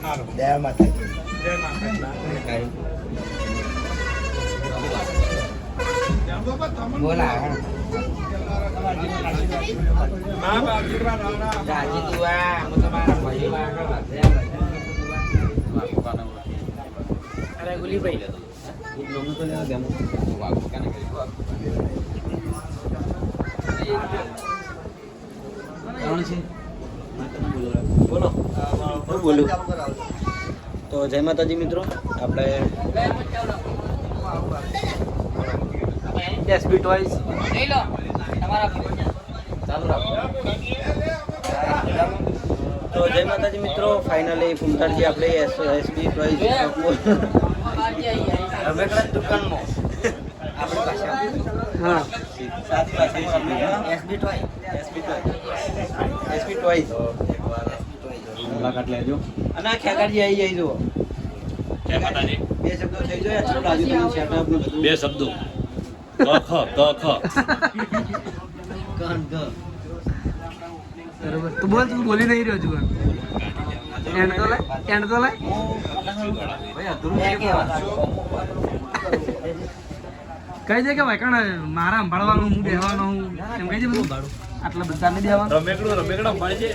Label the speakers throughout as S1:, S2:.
S1: જય માતાજી. બોલા રાજી દુઆ હું તમારા ભાઈ અરે ગુલીભાઈ બોલો. તો જય માતાજી મિત્રો, આપણે સ્પીડ વાઇઝ ચાલુ રાખો. તો જય માતાજી મિત્રો, ફાઇનલી ફૂમતાજી આપણે એસબી વાઇઝ રમેકડા દુકાનમાં આપણી ભાષા હા સાદી ભાષા એસબી ટોયઝ મુલાકાત લેજો. અને આ ખેગાડી આવી જાય જો. જય માતાજી. બે શબ્દો થઈ જાય. ચલો રાજુ તમે સેટઅપ નું બધું. બે શબ્દો ક ખ કાન ગ બરોબર. તું બોલ, તું બોલી નહીં રહ્યો છું. એન્ડ તો લાય ભાઈ અધૂરું કઈ દે કે ભાઈ કણ મારા સંભાળવાનું હું બેહવાનો હું એમ કહી દે બધું ભાડું આટલા બધા ને બેહવાનું રમેકડો ભાઈ છે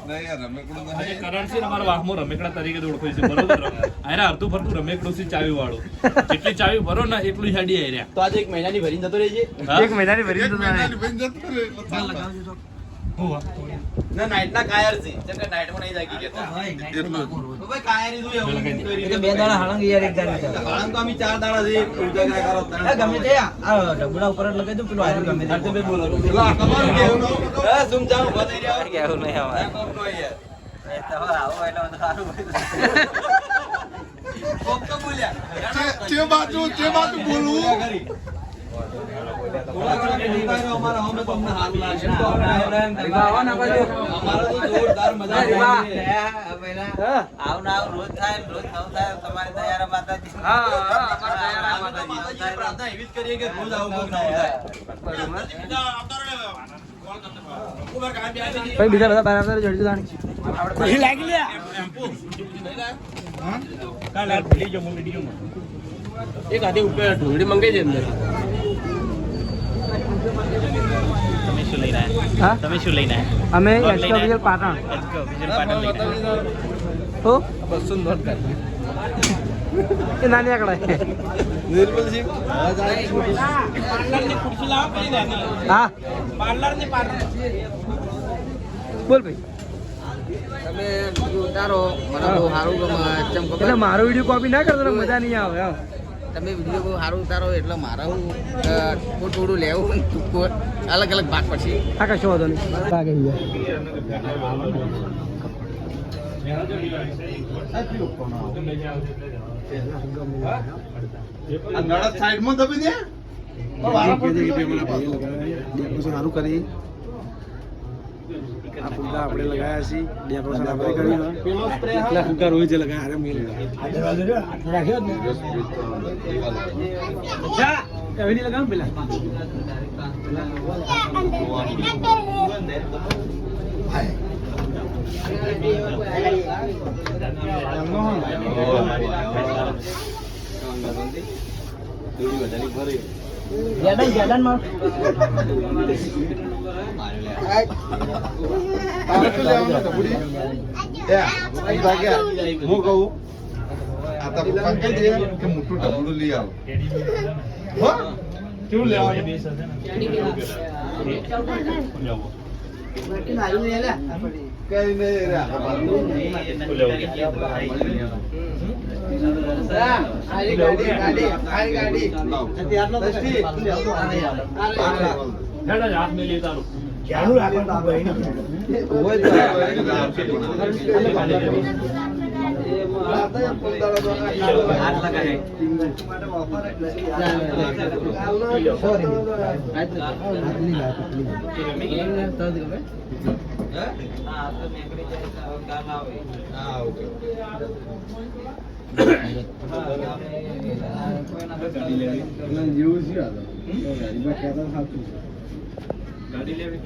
S1: નહીં યાર રમેકડો નથી કરણસિંહ અમારા વાહમો રમેકડા તરીકે ઓળખાય છે બરોબર. આયરા અડધું ફરતું રમેકડો છે ચાવી વાળું. જેટલી ચાવી ભરો ને એટલું હેડી આયરા. તો આજે એક મહિનાની ભરીને જતો રહેજે. એક મહિનાની ભરીને જતો રહે. લગાવજો તો ના નાઈટ ના કાયર છે જેમ કે નાઈટ માં નહીં જાગી જતા એટલું તો ભાઈ કાયર ઈ એવું કરી બે દાડા હળંગ યાર એક દાડા હળંગ તો અમે 4 દાડા છે ઉજાગરા કરો ગમે તે આ ડબડા ઉપર જ લગાઈ દઉં પેલો આયર ગમે તે બે બોલો પેલા તમારું કેવું નો હે સુમ જાવ બતાઈ રહ્યા કેવું નહીં આવે કોક નો યાર એ તો આવો એટલે સારું કોક તો બોલ્યા જે બાજુ બોલવું અમારા હમે તમને હાલ લાગે આવવાના બાજુ અમારો તો જોરદાર મજા આવે પહેલા આવ રોજ થાય રોજ નવ થાય તમારે તૈયાર માતાજી હા અમાર તૈયાર માતાજી પ્રાર્થના એવી જ કરીએ કે રોજ આવું કોક ના થાય ભાઈ બીજા બધા બરાબર જડજો જાણી આપણે લાગી લે હા કાલ યાર ભૂલી જો હું વિડિયોમાં એક આધી ઉપર ઢોલડી મંગાઈ દે અંદર. તમે શું લઈને આયા? હા તમે શું લઈને આયા? અમે એસકે ઓફિશિયલ પાટણ હો 200 નોટ કર એ નાની આકડા નિર્મલજી પાર્લરની ખુરશી લાવો પેલી નાની હા પાર્લરની બોલ ભાઈ તમે વિડિયો ઉતારો મને બહુ સારું ગમે ચમ ખબર એટલે મારો વિડિયો કોપી ના કરતો મજા નહીં આવે હા તમે વિડિયો બહુ સારું ઉતારો એટલે મારા હું થોડું લેવું અલગ અલગ ભાગ પછી આ કશો વાંધો નહીં લાગે નડદ સાઈડમાં દબી દે સારું કરી આ ફુગ્ગા આપણે લગાયા છે ડેકોરેશન આપણે કર્યું એટલા ફુગ્ગા રોજ લગાયા અરે મેલ રાખ્યો ને જા કવિની લગાવ પેલા જડન માં હું કહું આ તો મોટું ઢબડું લઈ આવો કેવું લેવાનું ગાડી લેવી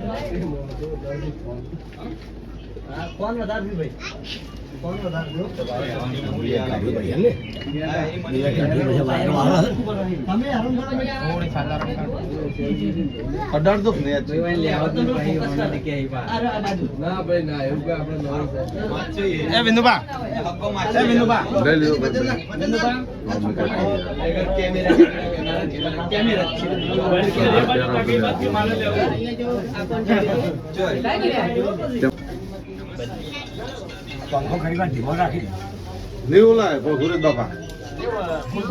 S2: કોણ વધારે ભાઈ કોણ વધારે જો તમે હરમ થોડી ખાતા અડાર તો ને ભાઈ લેવા તો ભાઈ ઓના કે આઈ પા ના ભાઈ ના એવું કે આપણે એ બિંદુબા હક્કો માછ એ બિંદુબા લઈ લ્યો બિંદુબા કેમેરા પંખો ખરીવા ધીમો રાખી
S3: નીવ લાય પણ ઘરે બાપા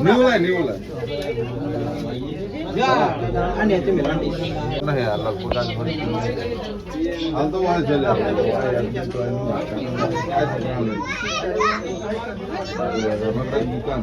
S3: નીવ લાય
S2: અને તે મેલાંડી
S3: નહીં અલગ પોતાની ભરી હાલ તો વાળ ચાલે દુકાન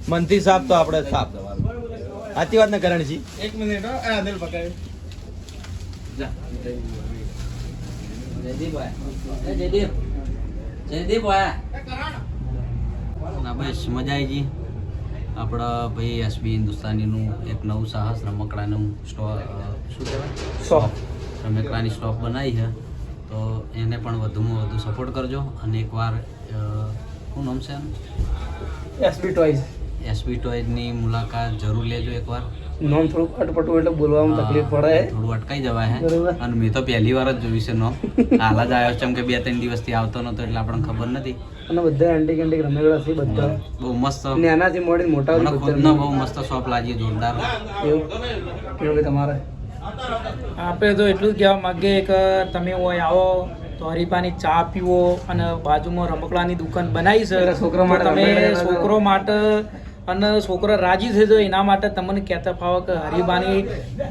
S2: મંત્રી સાહેબ તો આપણે સાફ સાચી વાત ને કરણજી એક મિનિટ આદલ પકડ જયદીપ ના બસ મજા આવી ગઈ આપણા ભાઈ એસબી હિન્દુસ્તાનીનું એક નવું સાહસ રમકડાનું સ્ટોર શું કહેવાય રમકડાની સ્ટોક બનાવી છે તો એને પણ વધુમાં વધુ સપોર્ટ કરજો અને એકવાર શું નામ છે એસબી ટોયઝની મુલાકાત જરૂર લેજો એકવાર
S4: નામ થોડુંક અટપટું એટલે બોલવામાં તકલીફ પડે
S2: થોડું અટકાઈ જવાય હે અને મેં તો પહેલી વાર જ જોયું છે નામ હાલ જ આવ્યો છે કે 2-3 દિવસથી આવતો નતો એટલે આપણને ખબર નથી
S4: અને બધા એન્ટિક રમેગડા છે બધા
S2: બહુ મસ્ત
S4: નાનાથી મોડી મોટા
S2: મને ખુદનો બહુ મસ્ત શોપ લાગી જોરદાર
S4: કેવું કે તમારે આપણે તો એટલું જ કહેવા માંગીએ કે તમે હોય આવો તો હરીફાની ચા પીવો અને બાજુમાં રમકડાની દુકાન બનાવી છે છોકરો માટે તમે છોકરો માટે અને છોકરો રાજી થઈ જાય એના માટે તમને કહેતા ફાવો કે હરીફાની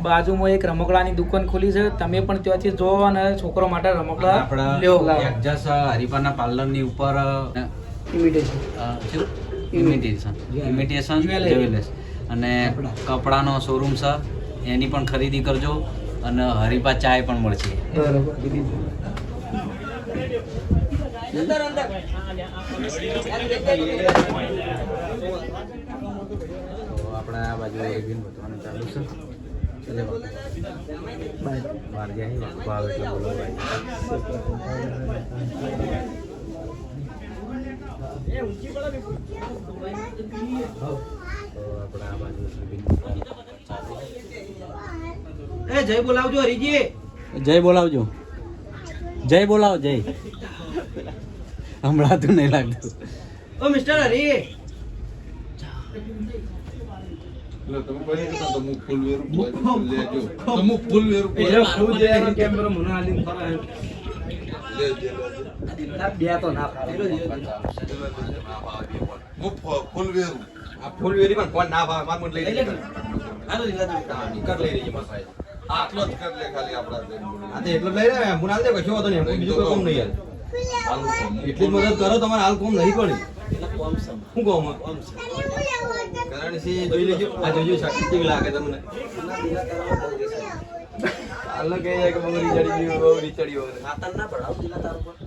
S4: બાજુમાં એક રમકડાની દુકાન ખોલી છે તમે પણ ત્યાંથી જો અને છોકરો માટે રમકડા લ્યો
S2: હરીફાના પાર્લરની ઉપર ઇમિટેશન જ્વેલર્સ અને કપડાનો શોરૂમ છે એની પણ ખરીદી કરજો અને હરીફા ચાય પણ મળશે આપણે આ બાજુ બધવાનું ચાલુ છે બહાર જાય ભાવ એટલે બોલો જય બોલાવજો હરીજી જય બોલાવજો જય બોલાવો જય હમણાં તો નહીં લાગતું ઓ મિસ્ટર હરી ફૂલવેરી પણ કોણ ના ભાવે માર લઈ લે આટલો જ કર લે ખાલી આપડા એટલો લઈ લે હું ના દે કશો હતો ને બીજું કોઈ કોમ નહીં યાર એટલી મદદ કરો તમારે હાલ કોમ નહીં પડી શું કહું કારણ છે જોઈ લેજો આ જોજો શક્તિ લાગે તમને હાલ કે કે બહુ રીચડી ગયો બહુ રીચડી હોય ખાતર ના પડાવ દિલા તાર ઉપર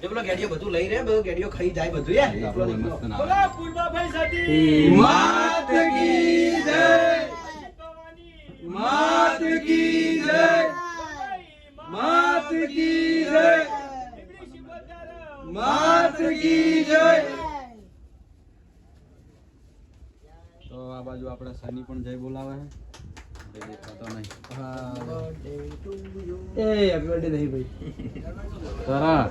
S2: પેલો ગેડિયો બધું લઈ રે બધું ગેડિયો ખાઈ જાય બધું યાર બોલો પૂર્વાભાઈ સાથી માત કી જય માત કી જય
S5: માત કી જય. તો આ બાજુ આપણે સની પણ જય બોલાવે છે દેખાતો નહીં. એ હેપી બર્થડે નહીં ભાઈ. તરા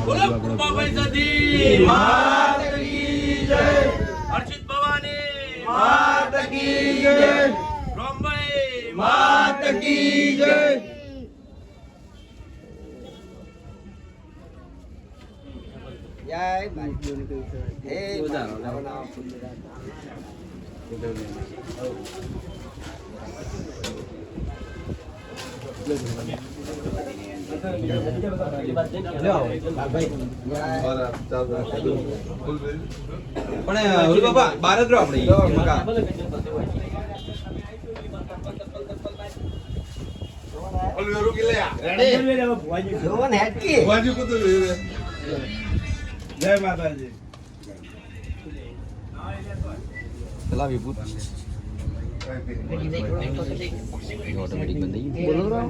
S1: બોલો બાબાઈ સદી માત કી જય. હર્ષિત ભવાની
S5: માત કી જય.
S1: રોમભાઈ
S5: માત કી જય. પણ ઓલી બાબા બાર જ રહો આપણે.
S3: જય માતાજી.
S5: પેલા વિભૂત ઓટોમેટિક બંધ થઈ ગયું.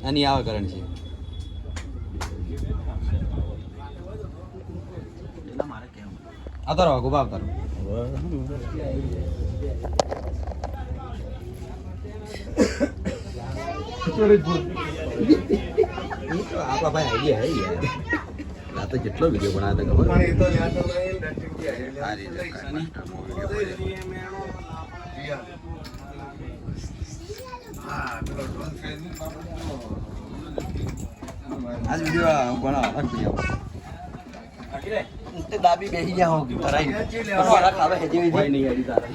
S5: આની આવે કરંટ છે. આવતારો ગોબા આવતારો. આપણા ભાઈ આઈડિયા હે યાર. આ તો કેટલો વિડીયો બનાવ્યો ખબર?
S3: પણ એ તો યાદ નહીં.
S5: આ રીતે આજ વિડીયો બનાવો દાબી બેસી ગયા હો કરાઈ ખાવે હજી કોઈ નહીં આડી તારા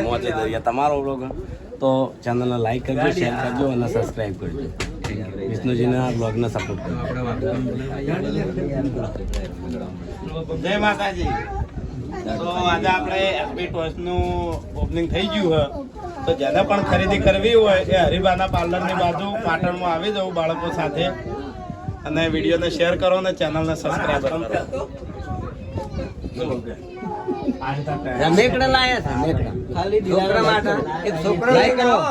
S5: મોજે દરિયા તમારો બ્લોગ તો ચેનલને લાઈક કરજો શેર કરજો અને સબસ્ક્રાઇબ કરજો વિષ્ણુજીના બ્લોગને સપોર્ટ કરજો.
S6: જય માતાજી. તો આજે આપણે હેપી ટોયસનું ઓપનિંગ થઈ ગયું છે. તો જેને પણ ખરીદી કરવી હોય એ હરિબાના પાર્લરની બાજુ પાટણમાં આવી જવું બાળકો સાથે અને વિડીયોને શેર કરો અને ચેનલને સબસ્ક્રાઇબ કરો.
S2: રમેકડા લાયા છે રમેકડા ખાલી છોકરા માટે એક છોકરો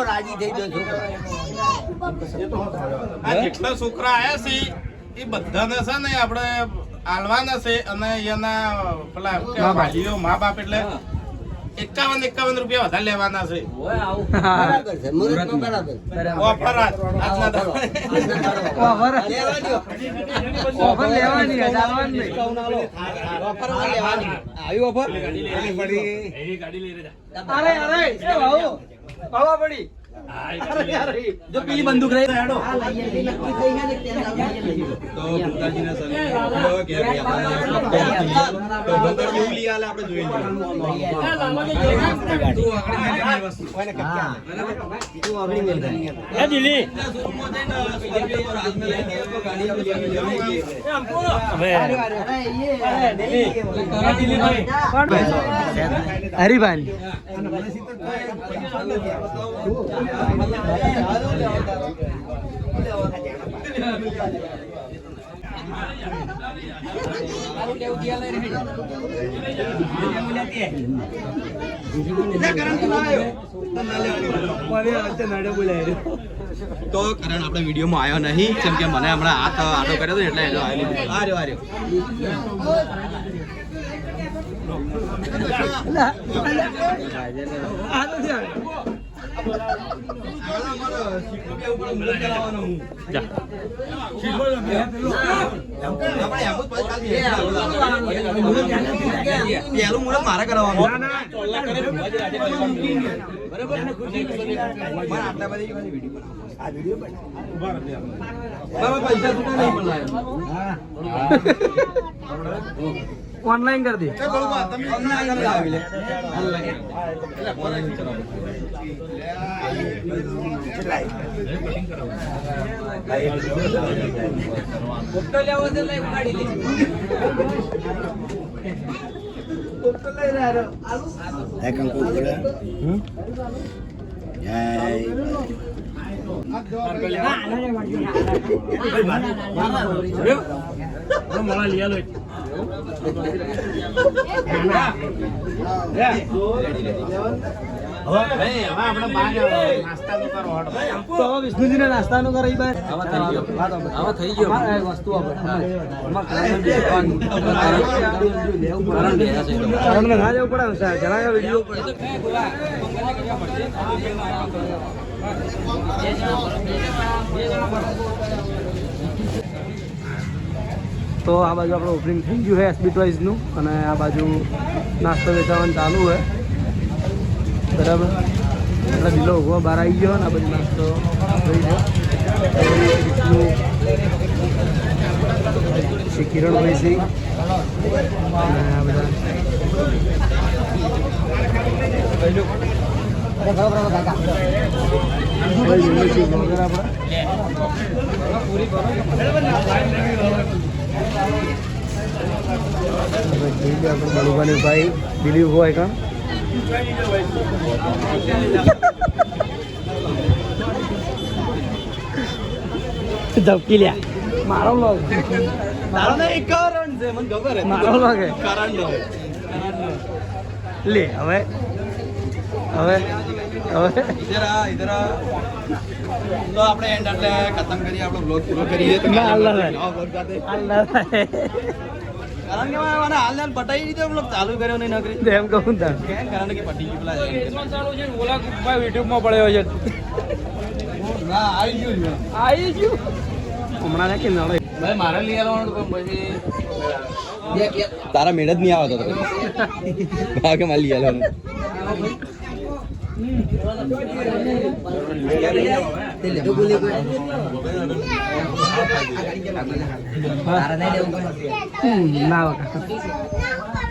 S2: રાજી થઈ ગયો છોકરો.
S6: આ જેટલા છોકરા આયા છે એ બધાને છે ને આપણે આલવાના છે અને એના પેલા વાલીઓ મા બાપ એટલે 51 રૂપિયા વધારે લેવાના છે.
S2: બરાબર છે મુહૂર્તમાં બરાબર
S6: ઓફર આજના
S4: ઓફર લેવાની હજારવાની
S5: આવી ઓફર
S1: એની ગાડી લઈ જા.
S4: અરે અરે એ ભાऊ ભાવા પડી
S5: જો પેલી બંદૂક રહી તો
S2: ભૂતાજીના
S4: હરિભાઈ
S5: તો કરણ આપણે વિડીયોમાં આવ્યો નહીં કેમ કે મને હમણાં હાથ આડો કર્યો હતો એટલે આવ્યો. પેલું મુહૂર્ત મારે કરાવવાનું.
S4: ઓનલાઈન કરી દે
S1: મળા લઈ આલો
S6: ભાઈ હવે આપણે બહાર નાસ્તાનું કરો હળો.
S4: તો હવે વિષ્ણુજીને નાસ્તાનો કરે ઈ બાર
S2: આવા થઈ ગયો
S4: વસ્તુ આપણે
S2: કારણ
S4: ના જવું પડે ને જણાવ્યા વિડીયો તો આ બાજુ આપણું ઓપનિંગ થઈ ગયું છે એસબી ટોયઝનું અને આ બાજુ નાસ્તો વેચાવાનું ચાલુ છે બરાબર એટલે બિલો ઉભો બહાર આવી ગયો ને આ બાજુ નાસ્તો થઈ ગયો શ્રી કિરણભાઈ સિંહ અને આ બધા બલુભાની ભાઈ દિલીપ હોય કાં ધબકી લ્યા મારો લોગ મારો લોગ લે હવે હવે હવે
S6: તો આપણે એન્ડ એટલે ખતમ કરીએ આપણો બ્લોગ પૂરો કરીએ તો
S4: ના, અલ્લાહ
S6: કાલે મળીએ નવા vlog સાથે. કારણ કે મને હાલ પટાઈ દીધો બ્લોગ ચાલુ કર્યો નહીં નકરી
S4: એમ કહું તાર
S6: કારણ કે પટી ગયું પેલા
S4: યુટ્યુબમાં પડ્યો છે
S6: ના આવી ગયું છે.
S4: આવી ગયું હમણાં ને કે નડે
S6: ભાઈ મારે લઈ આવવાનું પણ પછી તારા મેળ જ નહીં આવતો તો કે મારે લઈ આવવાનું
S4: ના વખત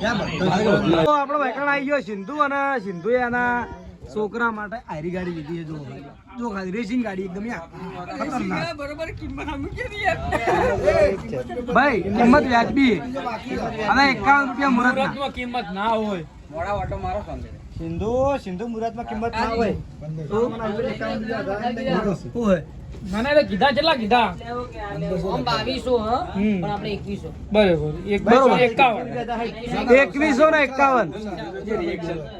S4: આપણો વેકણ આવી ગયો સિંધુ અને સિંધુએ એના છોકરા માટે આયરી ગાડી લીધી છે જો ખાલી રેસિંગ ગાડી એકદમ ભાઈ કિંમત વ્યાજબી અને 51 રૂપિયા મુહૂર્ત કિંમત ના હોય સિંધુ મુહૂર્તમાં કિંમત ના હોય ના ના કીધા કેટલા કીધા
S7: 2200 પણ આપણે 2100
S4: બરોબર 2151 ને 51